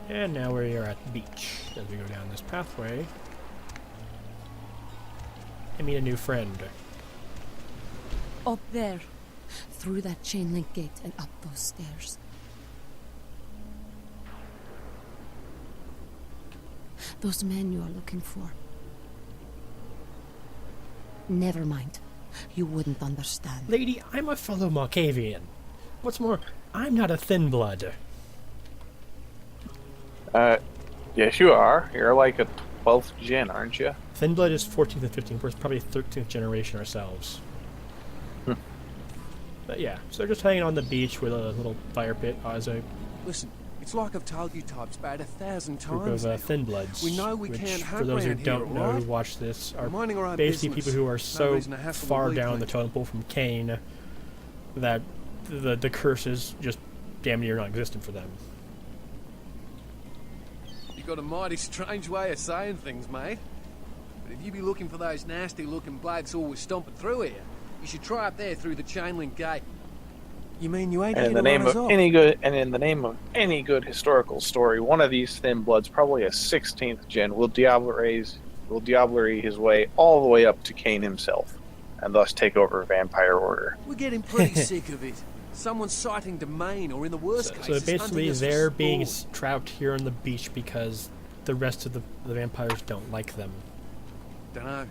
And now we are at the beach as we go down this pathway. I meet a new friend. Up there. Through that chain link gate and up those stairs. Those men you are looking for. Never mind. You wouldn't understand. Lady, I'm a fellow Malkavian. What's more, I'm not a thin blood. Yes you are. You're like a 12th gen, aren't you? Thin blood is 14th and 15th. We're probably 13th generation ourselves. But yeah, so they're just hanging on the beach with a little fire pit as a Listen, it's like I've told you types about 1,000 group times. of thin bloods. We know we which, can't for hunt those who round don't here, know right? who watch this, are Minding our own basically business. people who are No so reason to hassle the far down the weakling. totem pole from Cain that the curse is just damn near non-existent for them. You got a mighty strange way of saying things, mate. But if you be looking for those nasty-looking blokes always stomping through here, you should try up there through the chain link gate. You mean you ain't And in here the to name run us of off? in the name of any good historical story, one of these thin bloods, probably a 16th gen, will diablerie his way all the way up to Cain himself, and thus take over Vampire Order. We're getting pretty sick of it. Someone's sighting domain, or in the worst So case, basically they're being trapped here on the beach because the rest of the vampires don't like them. Dunno.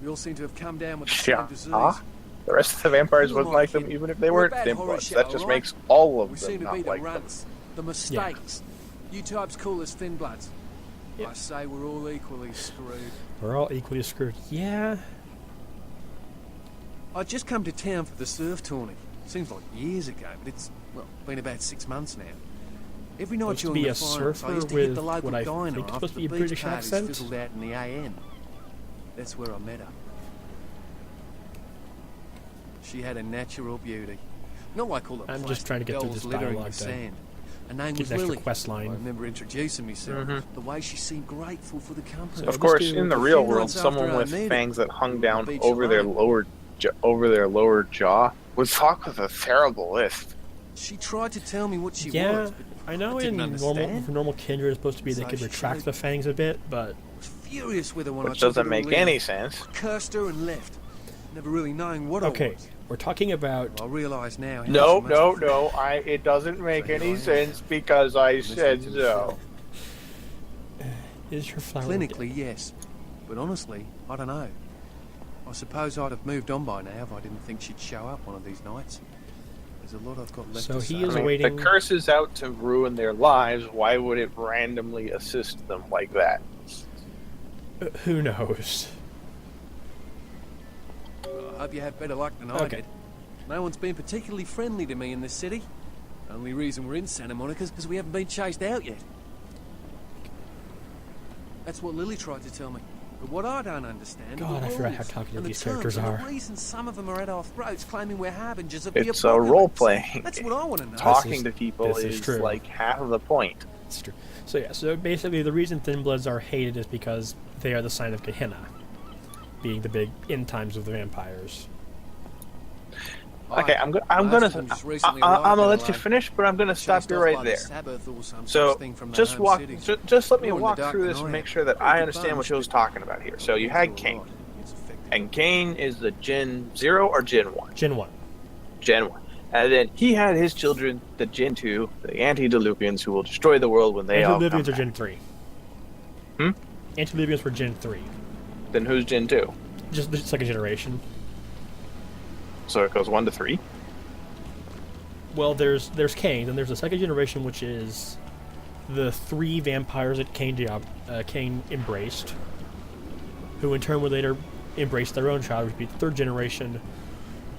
We all seem to have come down with the Yeah. same disease. The rest of the vampires Who wouldn't am I like them kidding? even if they We're a weren't bad thin horror bloods. show, That just alright? makes all of We them seem to be not the like them. runts, the mistakes. You types call us thin bloods. Yeah. I say we're all equally screwed. We're all equally screwed. Yeah. I just come to town for the surf tourney. Seems like years ago, but it's, well, been about 6 months now. Every night Supposed to during be the a finals, I surfer used to hit with the local what I diner think is after supposed to be the a beach British parties accent. fizzled out in the AN. That's where I met her. She had a natural beauty. Not like all the I'm just plastic trying to get through dolls this littering dialogue the to sand. Her name Give was an extra Lily. quest I line. remember introducing myself. Mhm. The way she seemed grateful for the company. So Of just course, do in the a real few world, months someone after I with met her, fangs that hung we were down on the beach over their alone. lower jaw would talk with a terrible lisp. She tried to tell me what she Yeah, was, but I know I didn't in understand. normal kindred it's supposed to be they So could she retract tried- the fangs a bit, but I was furious with her when Which I took her doesn't to make leave. any sense. I cursed her and left, never really knowing what I okay, was. we're talking about I realise now. how No, she must no, have no. felt. It doesn't make So here I any am. sense because I said Listening to so. is your flower Clinically, yes, but honestly, I don't know. I suppose I'd have moved on by now if I didn't think she'd show up one of these nights. There's a lot I've got left So to he say. is I mean, waiting- the curse is out to ruin their lives. Why would it randomly assist them like that? Who knows? I hope you have better luck than I Okay. did. No one's been particularly friendly to me in this city. Only reason we're in Santa Monica is because we haven't been chased out yet. That's what Lily tried to tell me. But what I don't understand God, are I the forgot how rules talkative and the these terms characters and are. the reason some of them are at our throats claiming we're harbingers of It's the a apocalypse. role-playing That's what I want to know. Talking to people this is is true. like half of the point. It's true. So yeah, so basically the reason thin bloods are hated is because they are the sign of Gehenna, being the big end times of the vampires. Okay, I'm gonna let you finish, but I'm gonna stop you right there. So just let me walk through this and make sure that I understand what you was talking about here. So you had Cain, and Cain is the Gen 0 or Gen 1? Gen 1. Gen 1. And then he had his children, the Gen 2, the Antediluvians, who will destroy the world when they all come Antediluvians are back. Gen 3. Hmm? Antediluvians were Gen 3. Then who's Gen 2? Just the second generation. So it goes 1 to 3? Well, there's Cain, then there's the second generation, which is the 3 vampires that Cain embraced, who in turn would later embrace their own child, which would be the third generation,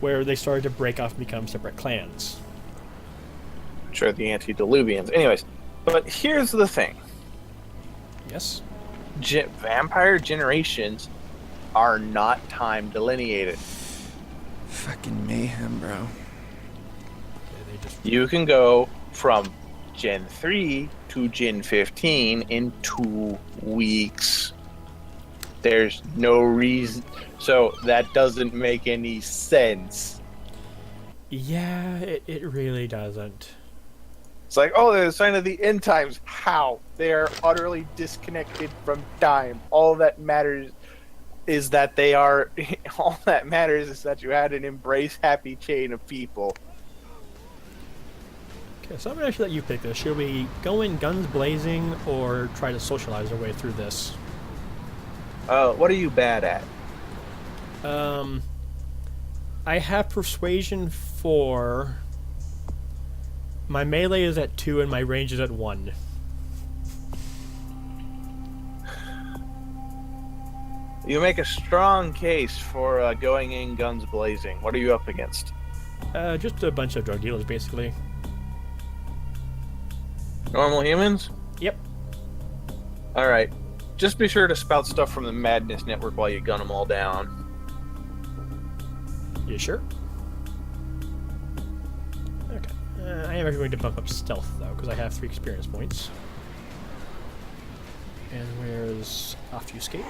where they started to break off and become separate clans. Sure, the Antediluvians. Anyways, but here's the thing. Yes? Vampire generations are not time delineated. Fucking mayhem, bro. Yeah, they just You can go from Gen 3 to Gen 15 in 2 weeks. There's no reason. So that doesn't make any sense. Yeah, it really doesn't. It's like, oh, they're a sign of the end times. How? They are utterly disconnected from time. All that matters is that they are. All that matters is that you had an embrace happy chain of people. Okay, so I'm gonna actually let you pick this. Should we go in guns blazing or try to socialize our way through this? What are you bad at? I have persuasion 4. My melee is at 2 and my range is at 1. You make a strong case for going in guns blazing. What are you up against? Just a bunch of drug dealers, basically. Normal humans? Yep. Alright. Just be sure to spout stuff from the Madness Network while you gun them all down. You sure? Okay. I am actually going to bump up stealth, though, because I have 3 experience points. And where's obfuscate?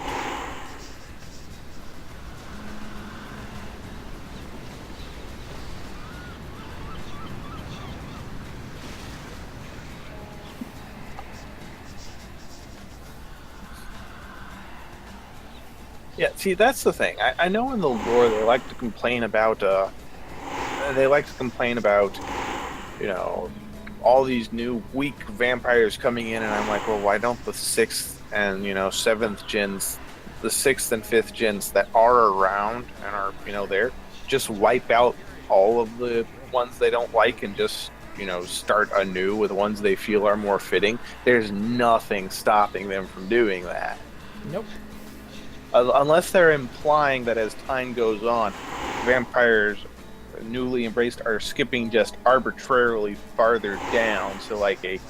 Yeah, see, that's the thing. I know in the lore they like to complain about, you know, all these new weak vampires coming in, and I'm like, well, why don't the 6th and, 7th gens, the 6th and 5th gens that are around and are, there, just wipe out all of the ones they don't like and just, start anew with ones they feel are more fitting? There's nothing stopping them from doing that. Nope. Unless they're implying that as time goes on, vampires newly embraced are skipping just arbitrarily farther down. So like a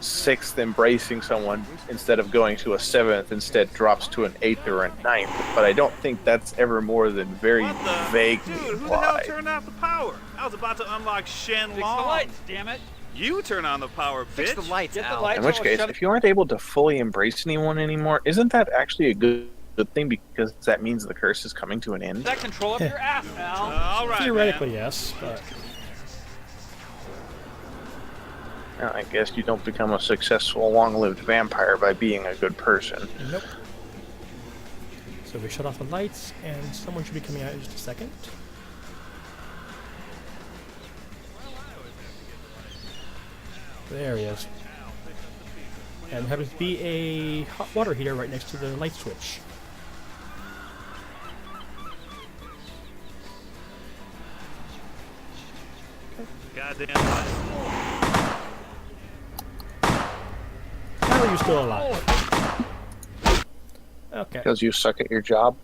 6th embracing someone instead of going to a 7th instead drops to an 8th or a 9th. But I don't think that's ever more than very vaguely Dude, who the implied. hell turned off the power? I was about to unlock Shen Fix Long. the lights, damn it. You turn on the power, Fix bitch. the lights, Get the Al. lights In which case, if you aren't able to fully embrace anyone anymore, isn't that actually a good thing, because that means the curse is coming to an end? Is that control up your ass, Al? All right, Theoretically, man. yes, but I guess you don't become a successful, long-lived vampire by being a good person. nope. So we shut off the lights, and someone should be coming out in just a second. There he is. And there happens to be a hot water heater right next to the light switch. Goddamn lights. How are you still alive? Okay. Because you suck at your job.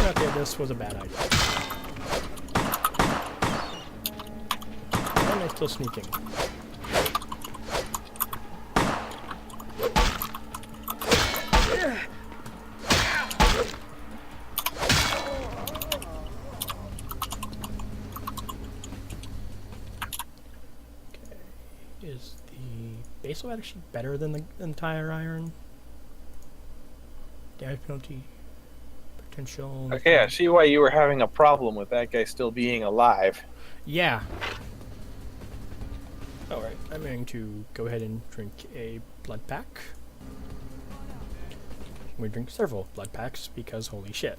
Okay, this was a bad idea. Why am I still sneaking? Is the basal actually better than the entire iron? Damage penalty potential. Okay, I see why you were having a problem with that guy still being alive. Yeah. Alright, I'm going to go ahead and drink a blood pack. We drink several blood packs because holy shit.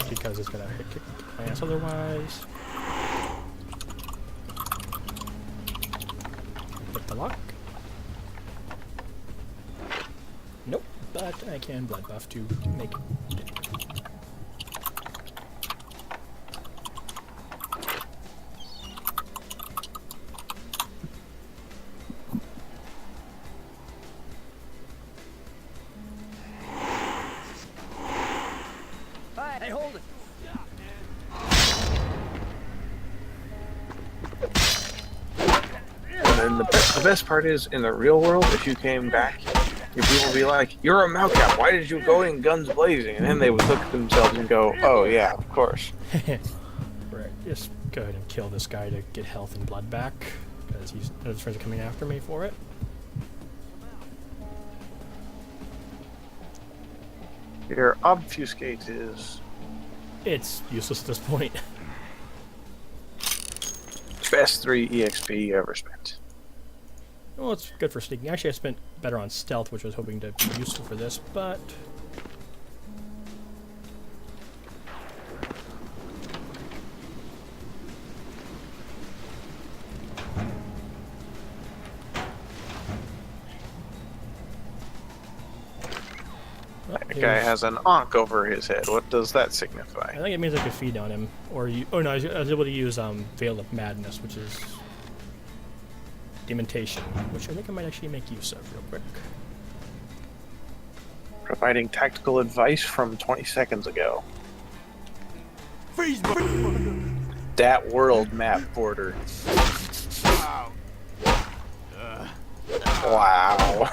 Because it's gonna kick my ass otherwise. Hit the lock. but I can blood buff to make it. Hey, hold it. And then the best part is, in the real world, if you came back, your people would be like, "You're a Malcap. Why did you go in guns blazing?" And then they would look at themselves and go, "Oh yeah, of course." Right, just go ahead and kill this guy to get health and blood back, because his friends are coming after me for it. Your obfuscate is It's useless at this point. best 3 EXP you ever spent. Well, it's good for sneaking. Actually, I spent better on stealth, which I was hoping to be useful for this, but... That guy has an Ankh over his head. What does that signify? I think it means I could feed on him, or you. Oh no, I was able to use Veil of Madness, which is dementation, which I think I might actually make use of real quick. Providing tactical advice from 20 seconds ago. Freeze! That world map border. Wow.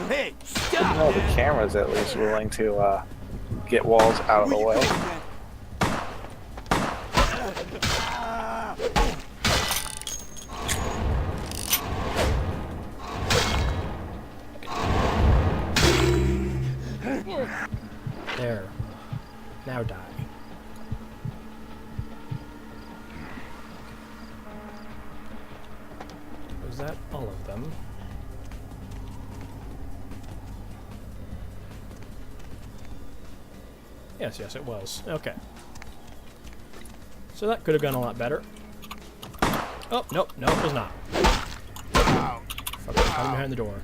Hey, stop! No, the camera's at least willing to get walls out of the way. There. Now die. Was that all of them? Yes, yes, it was. Okay. So that could have gone a lot better. Oh, nope, no, it was not. Fucking hiding behind the door.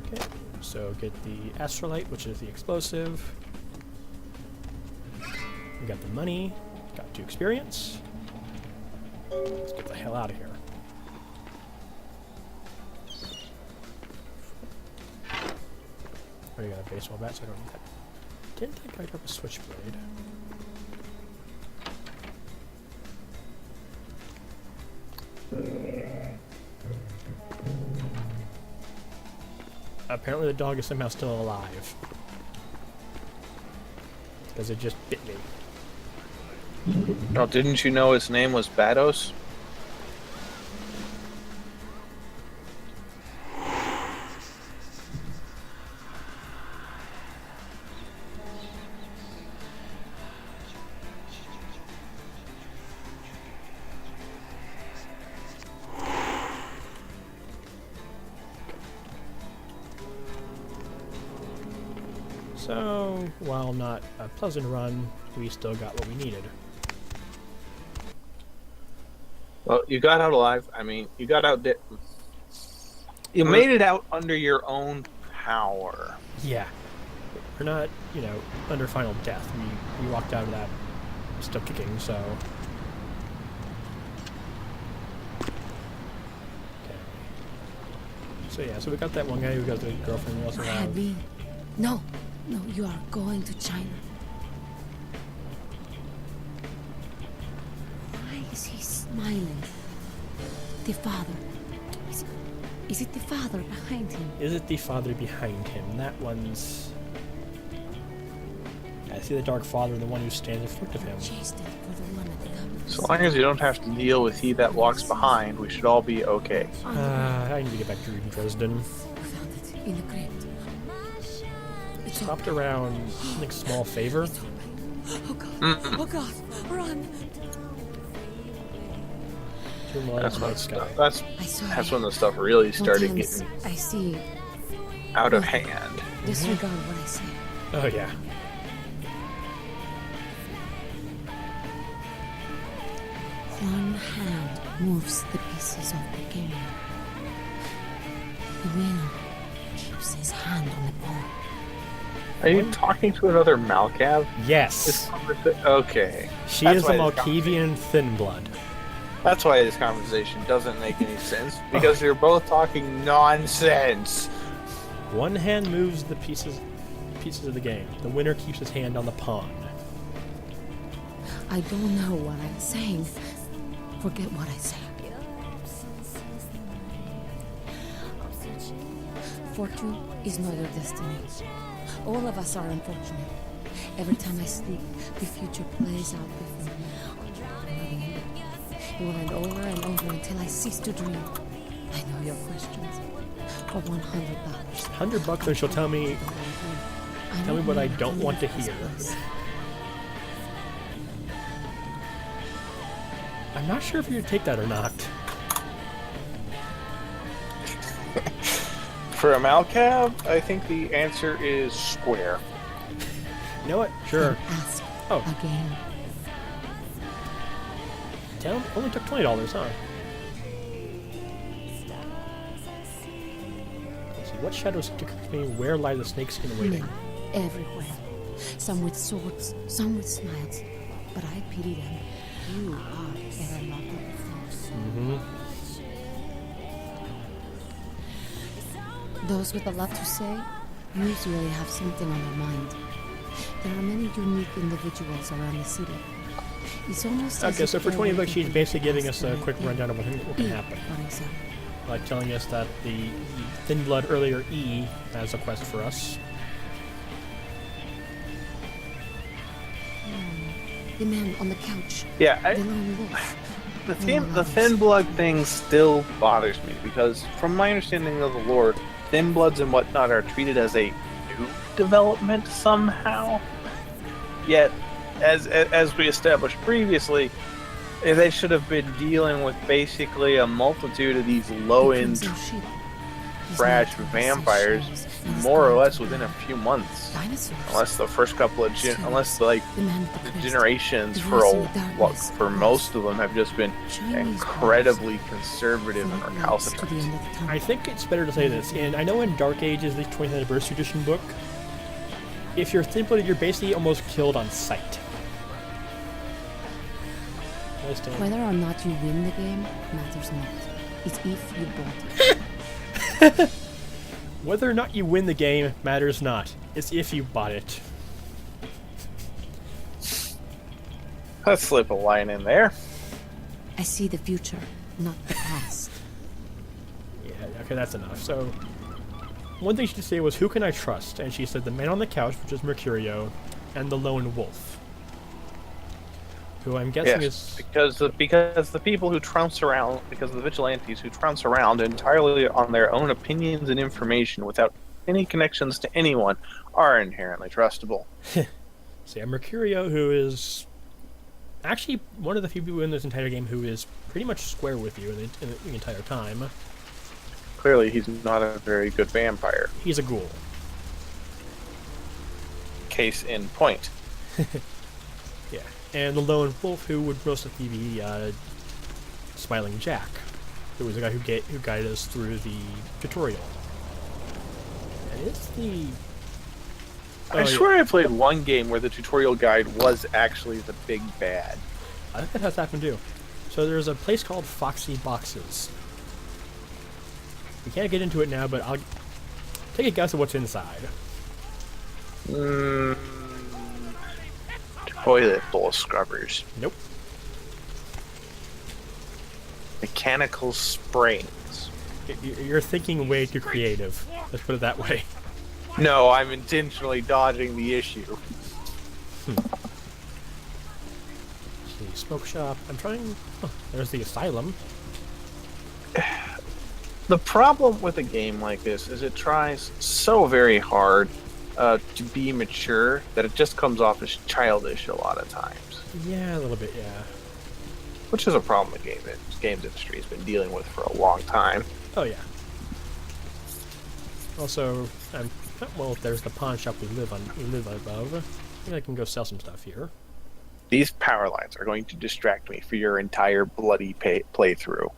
Okay, so get the astrolite, which is the explosive. We got the money, got 2 experience. Let's get the hell out of here. Already got a baseball bat, so I don't need that. Didn't that guy drop a switchblade? Apparently the dog is somehow still alive. Because it just bit me. Oh, didn't you know his name was Bados? So, while not a pleasant run, we still got what we needed. Well, you got out alive. I mean, you got out. You made it out under your own power. Yeah. We're not, you know, under final death. We walked out of that still kicking, so... Okay. So yeah, so we got that one guy who got the girlfriend. We also have... Abby. No, no, you are going to China. Why is he smiling? The father. Is it the father behind him? Is it the father behind him? That one's... I see the Dark Father, the one who stands in front of him. Chased it for the one that comes. So long as you don't have to deal with he that walks behind, we should all be okay. I need to get back to reading Dresden. Found it in the crypt. It's Stopped around, like, Small Favor. Oh God! Oh God! Run! Two lights, night sky. That's when the stuff really started Sometimes getting I see. out of hand. Disregard what I say. Oh yeah. One hand moves the pieces of the game. The winner keeps his hand on the ball. Are you talking to another Malkav? Yes. Okay. She That's is the why this Malkavian thin blood. That's why this conversation doesn't make any sense, because you're both talking nonsense. One hand moves the pieces of the game. The winner keeps his hand on the pawn. I don't know what I'm saying. Forget what I say. Fortune is not your destiny. All of us are unfortunate. Every time I sleep, the future plays out before me. It will end over and over until I cease to dream. I know your questions. For $100. $100 and she'll tell me what I don't want to hear. I'm not sure if you take that or not. For a Malkav, I think the answer is square. You know what? Sure. Ask Oh. again. Town only took $20, huh? Let's see. What shadows to me? Where lie the snakes in waiting? Men everywhere. Some with swords, some with smiles. But I pity them. You are better not than before. Those with a lot to say usually have something on their mind. There are many unique individuals around the city. It's almost as Okay, if so for they're 20 bucks, waiting she's for basically giving us us a to quick make rundown of what can E, happen. for example. Like telling us that the Thin Blood earlier E has a quest for us. The man on the couch. Yeah, The lone wolf. the thin blood thing still bothers me, because from my understanding of the lore, thin bloods and whatnot are treated as a new development somehow. Yet, as we established previously, they should have been dealing with basically a multitude of these low-end The crimson sheep. He's trash known to vampires, possess shadows and is more or going less to within a be few months. dinosaurs. Unless the first couple of unless like The man with the the crest. generations The for voice in all, the darkness. for most of them have just been Chinese incredibly conservative and bars. To the recalcitrant. end of the tunnel. I think it's better to say this, and I know in Dark Ages, the 20th Anniversary Edition book, if you're thin blooded, you're basically almost killed on sight. Whether or not you win the game matters not. It's if you bought it. Whether or not you win the game matters not. It's if you bought it. Let's slip a line in there. I see the future, not the past. Yeah, okay, that's enough. So, one thing she did say was, who can I trust? And she said the man on the couch, which is Mercurio, and the lone wolf. Who I'm guessing Yes, is... because the people who trounce around, because the vigilantes who trounce around entirely on their own opinions and information without any connections to anyone are inherently trustable. So yeah, Mercurio, who is actually one of the few people in this entire game who is pretty much square with you in the entire time. Clearly, he's not a very good vampire. He's a ghoul. Case in point. Yeah. And the lone wolf, who would most likely be Smiling Jack, who was the guy who guided us through the tutorial. And it's the... I swear I played one game where the tutorial guide was actually the big bad. I think that has happened too. So there's a place called Foxy Boxes. We can't get into it now, but I'll take a guess at what's inside. Toilet bowl scrubbers. Nope. Mechanical springs. You're thinking way too creative. Let's put it that way. No, I'm intentionally dodging the issue. The smoke shop. I'm trying... Oh, there's the asylum. The problem with a game like this is it tries so very hard to be mature that it just comes off as childish a lot of times. Yeah, a little bit, yeah. which is a problem the games industry has been dealing with for a long time. Oh yeah. Also, well, there's the pawn shop we live above. I think I can go sell some stuff here. These power lines are going to distract me for your entire bloody playthrough.